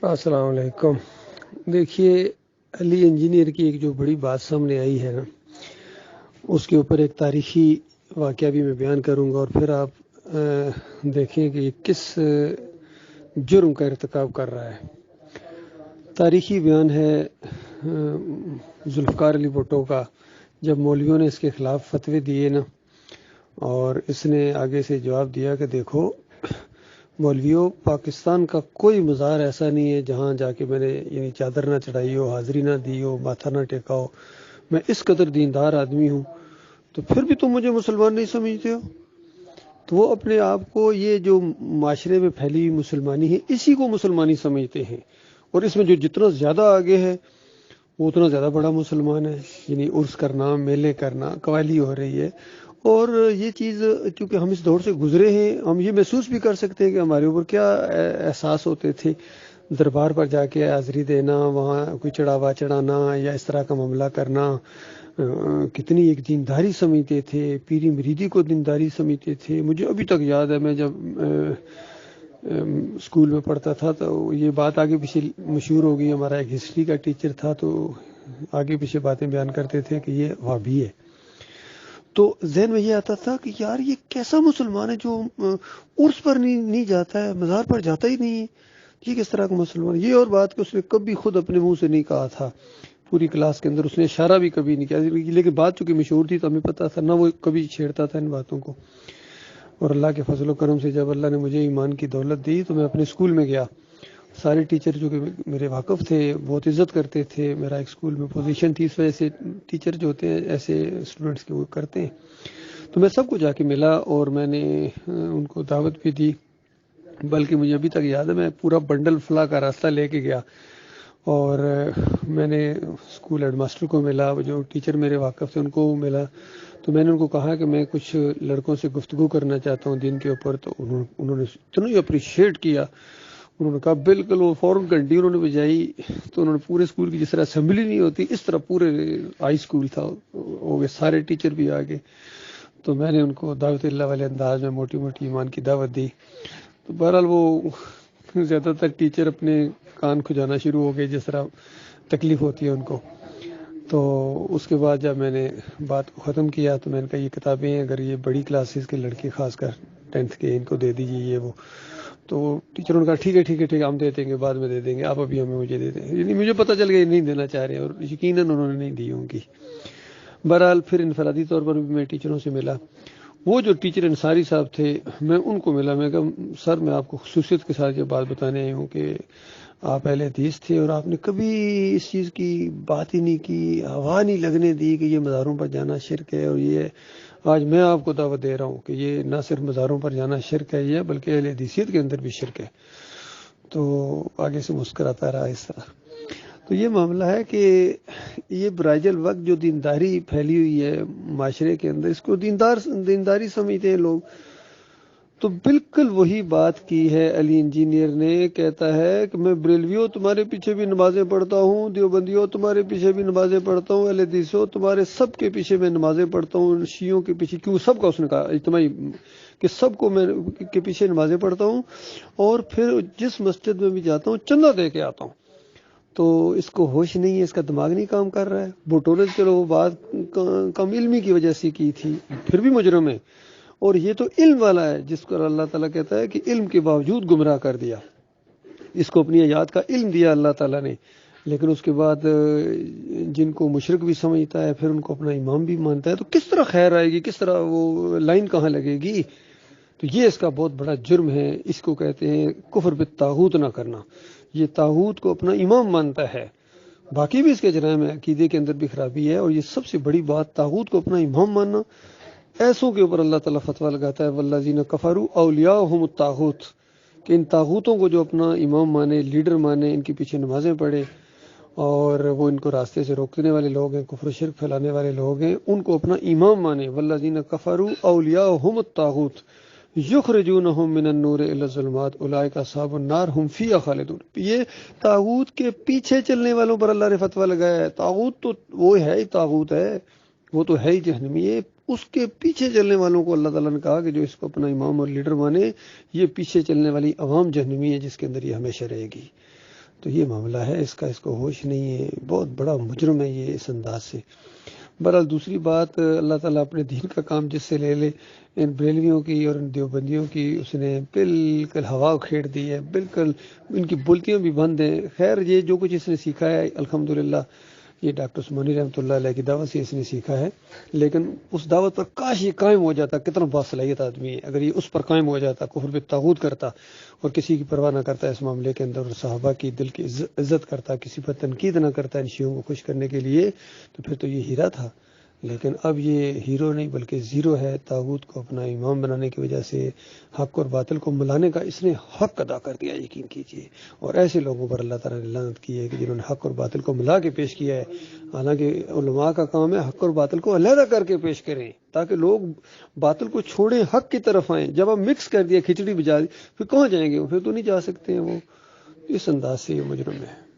السلام علیکم۔ دیکھیے، علی انجینئر کی ایک جو بڑی بات سامنے آئی ہے نا، اس کے اوپر ایک تاریخی واقعہ بھی میں بیان کروں گا، اور پھر آپ دیکھیں کہ یہ کس جرم کا ارتکاب کر رہا ہے۔ تاریخی بیان ہے ذوالفقار علی بھٹو کا، جب مولویوں نے اس کے خلاف فتوے دیے نا، اور اس نے آگے سے جواب دیا کہ دیکھو مولویوں، پاکستان کا کوئی مزار ایسا نہیں ہے جہاں جا کے میں نے چادر نہ چڑھائی ہو، حاضری نہ دی ہو، ماتھا نہ ٹیکا ہو۔ میں اس قدر دیندار آدمی ہوں، تو پھر بھی تم مجھے مسلمان نہیں سمجھتے ہو۔ تو وہ اپنے آپ کو، یہ جو معاشرے میں پھیلی ہوئی مسلمانی ہے، اسی کو مسلمانی سمجھتے ہیں، اور اس میں جو جتنا زیادہ آگے ہے وہ اتنا زیادہ بڑا مسلمان ہے۔ یعنی عرس کرنا، میلے کرنا، قوالی ہو رہی ہے، اور یہ چیز چونکہ ہم اس دور سے گزرے ہیں، ہم یہ محسوس بھی کر سکتے ہیں کہ ہمارے اوپر کیا احساس ہوتے تھے۔ دربار پر جا کے حاضری دینا، وہاں کوئی چڑھاوا چڑھانا یا اس طرح کا معاملہ کرنا، کتنی ایک دینداری سمجھتے تھے، پیری مریدی کو دینداری سمجھتے تھے۔ مجھے ابھی تک یاد ہے، میں جب اسکول میں پڑھتا تھا تو یہ بات آگے پیچھے مشہور ہو گئی۔ ہمارا ایک ہسٹری کا ٹیچر تھا، تو آگے پیچھے باتیں بیان کرتے تھے کہ یہ وہابی ہے۔ تو ذہن میں یہ آتا تھا کہ یار یہ کیسا مسلمان ہے جو عرس پر نہیں جاتا ہے، مزار پر جاتا ہی نہیں ہے، یہ کس طرح کا مسلمان ہے؟ یہ اور بات کہ اس نے کبھی خود اپنے منہ سے نہیں کہا تھا، پوری کلاس کے اندر اس نے اشارہ بھی کبھی نہیں کیا، لیکن بات چونکہ مشہور تھی تو ہمیں پتہ تھا نہ، وہ کبھی چھیڑتا تھا ان باتوں کو۔ اور اللہ کے فضل و کرم سے جب اللہ نے مجھے ایمان کی دولت دی تو میں اپنے اسکول میں گیا۔ سارے ٹیچر جو کہ میرے واقف تھے بہت عزت کرتے تھے، میرا ایک اسکول میں پوزیشن تھی، اس وجہ سے ٹیچر جو ہوتے ہیں ایسے اسٹوڈنٹس کے وہ کرتے ہیں۔ تو میں سب کو جا کے ملا اور میں نے ان کو دعوت بھی دی، بلکہ مجھے ابھی تک یاد ہے میں پورا بنڈل فلا کا راستہ لے کے گیا، اور میں نے اسکول ہیڈ ماسٹر کو ملا، جو ٹیچر میرے واقف تھے ان کو ملا۔ تو میں نے ان کو کہا کہ میں کچھ لڑکوں سے گفتگو کرنا چاہتا ہوں دین کے اوپر۔ تو انہوں نے اتنا ہی اپریشیٹ کیا، انہوں نے کہا بالکل، وہ فوراً گھنٹی انہوں نے بجائی، تو انہوں نے پورے اسکول کی جس طرح اسمبلی نہیں ہوتی اس طرح پورے ہائی اسکول تھا ہو گئے، سارے ٹیچر بھی آ گئے۔ تو میں نے ان کو دعوت اللہ والے انداز میں موٹی موٹی ایمان کی دعوت دی۔ تو بہرحال وہ زیادہ تر ٹیچر اپنے کان کھجانا شروع ہو گئے جس طرح تکلیف ہوتی ہے ان کو۔ تو اس کے بعد جب میں نے بات کو ختم کیا تو میں نے کہا یہ کتابیں ہیں، اگر یہ بڑی کلاسز کے لڑکے خاص کر 10th کے، ان کو دے دیجیے یہ وہ۔ تو ٹیچروں نے کہا ٹھیک ہے ہم دے دیں گے، بعد میں دے دیں گے، آپ ابھی ہمیں مجھے دے دیں۔ یعنی مجھے پتہ چل گیا یہ نہیں دینا چاہ رہے ہیں، اور یقیناً انہوں نے نہیں دی ہوں گی۔ بہرحال پھر انفرادی طور پر بھی میں ٹیچروں سے ملا۔ وہ جو ٹیچر انصاری صاحب تھے، میں ان کو ملا، میں کہا سر میں آپ کو خصوصیت کے ساتھ یہ بات بتانے آئی ہوں کہ آپ اہل حدیث تھے اور آپ نے کبھی اس چیز کی بات ہی نہیں کی، ہوا نہیں لگنے دی کہ یہ مزاروں پر جانا شرک ہے۔ اور یہ آج میں آپ کو دعوت دے رہا ہوں کہ یہ نہ صرف مزاروں پر جانا شرک ہے، یہ بلکہ اہل حدیثیت کے اندر بھی شرک ہے۔ تو آگے سے مسکراتا رہا اس طرح۔ تو یہ معاملہ ہے کہ یہ برائج الوقت جو دینداری پھیلی ہوئی ہے معاشرے کے اندر، اس کو دینداری سمجھتے ہیں لوگ۔ تو بالکل وہی بات کی ہے علی انجینئر نے، کہتا ہے کہ میں بریلویوں تمہارے پیچھے بھی نمازیں پڑھتا ہوں، دیوبندیوں تمہارے پیچھے بھی نمازیں پڑھتا ہوں، اہل حدیثوں تمہارے سب کے پیچھے میں نمازیں پڑھتا ہوں، شیعوں کے پیچھے، کیوں سب کا اس نے کہا اجتماعی کہ سب کو میں کے پیچھے نمازیں پڑھتا ہوں، اور پھر جس مسجد میں بھی جاتا ہوں چندہ دے کے آتا ہوں۔ تو اس کو ہوش نہیں ہے، اس کا دماغ نہیں کام کر رہا ہے۔ بھٹو نے چلو وہ بات کم علمی کی وجہ سے کی تھی، پھر بھی مجرم ہے۔ اور یہ تو علم والا ہے جس کو اللہ تعالیٰ کہتا ہے کہ علم کے باوجود گمراہ کر دیا، اس کو اپنی آیات کا علم دیا اللہ تعالیٰ نے، لیکن اس کے بعد جن کو مشرک بھی سمجھتا ہے، پھر ان کو اپنا امام بھی مانتا ہے، تو کس طرح خیر آئے گی، کس طرح وہ لائن کہاں لگے گی؟ تو یہ اس کا بہت بڑا جرم ہے، اس کو کہتے ہیں کفر بالطاغوت نہ کرنا۔ یہ طاغوت کو اپنا امام مانتا ہے، باقی بھی اس کے جرائم ہے، عقیدے کے اندر بھی خرابی ہے، اور یہ سب سے بڑی بات طاغوت کو اپنا امام ماننا۔ ایسوں کے اوپر اللہ تعالیٰ فتویٰ لگاتا ہے والذین کفروا اولیاءہم الطاغوت، کہ ان طاغوتوں کو جو اپنا امام مانے، لیڈر مانے، ان کے پیچھے نمازیں پڑھے، اور وہ ان کو راستے سے روکنے والے لوگ ہیں، کفر و شرک پھیلانے والے لوگ ہیں، ان کو اپنا امام مانے۔ والذین کفروا اولیاءہم الطاغوت یخرجونہم من النور الی الظلمات اولئک اصحاب النار ہم فیہا خالدون۔ یہ طاغوت کے پیچھے چلنے والوں پر اللہ نے فتویٰ لگایا ہے۔ طاغوت تو وہ ہے ہی، طاغوت ہے وہ تو ہے ہی جہنمی ہے، اس کے پیچھے چلنے والوں کو اللہ تعالیٰ نے کہا کہ جو اس کو اپنا امام اور لیڈر مانے، یہ پیچھے چلنے والی عوام جہنمی ہے جس کے اندر یہ ہمیشہ رہے گی۔ تو یہ معاملہ ہے، اس کو ہوش نہیں ہے، بہت بڑا مجرم ہے یہ اس انداز سے۔ بہرحال دوسری بات، اللہ تعالیٰ اپنے دین کا کام جس سے لے لے، ان بریلویوں کی اور ان دیوبندیوں کی اس نے بالکل ہوا کھیڑ دی ہے، بالکل ان کی بولتیاں بھی بند ہیں۔ خیر یہ جو کچھ اس نے سیکھا ہے الحمدللہ، یہ ڈاکٹر عثمانی رحمۃ اللہ علیہ کی دعوت سے اس نے سیکھا ہے، لیکن اس دعوت پر کاش یہ قائم ہو جاتا، کتنا باصلاحیت آدمی ہے اگر یہ اس پر قائم ہو جاتا، کفر بالطاغوت کرتا اور کسی کی پرواہ نہ کرتا اس معاملے کے اندر، اور صحابہ کی دل کی عزت کرتا، کسی پر تنقید نہ کرتا ان شیعوں کو خوش کرنے کے لیے، تو پھر تو یہ ہیرا تھا۔ لیکن اب یہ ہیرو نہیں بلکہ زیرو ہے، طاغوت کو اپنا امام بنانے کی وجہ سے حق اور باطل کو ملانے کا اس نے حق ادا کر دیا، یقین کیجئے۔ اور ایسے لوگوں پر اللہ تعالیٰ نے لعنت کی ہے کہ جنہوں نے حق اور باطل کو ملا کے پیش کیا ہے، حالانکہ علماء کا کام ہے حق اور باطل کو علیحدہ کر کے پیش کریں تاکہ لوگ باطل کو چھوڑیں، حق کی طرف آئیں۔ جب ہم مکس کر دیا، کھچڑی بجا دی، پھر کہاں جائیں گے؟ پھر تو نہیں جا سکتے ہیں وہ۔ اس انداز سے یہ مجرم ہے۔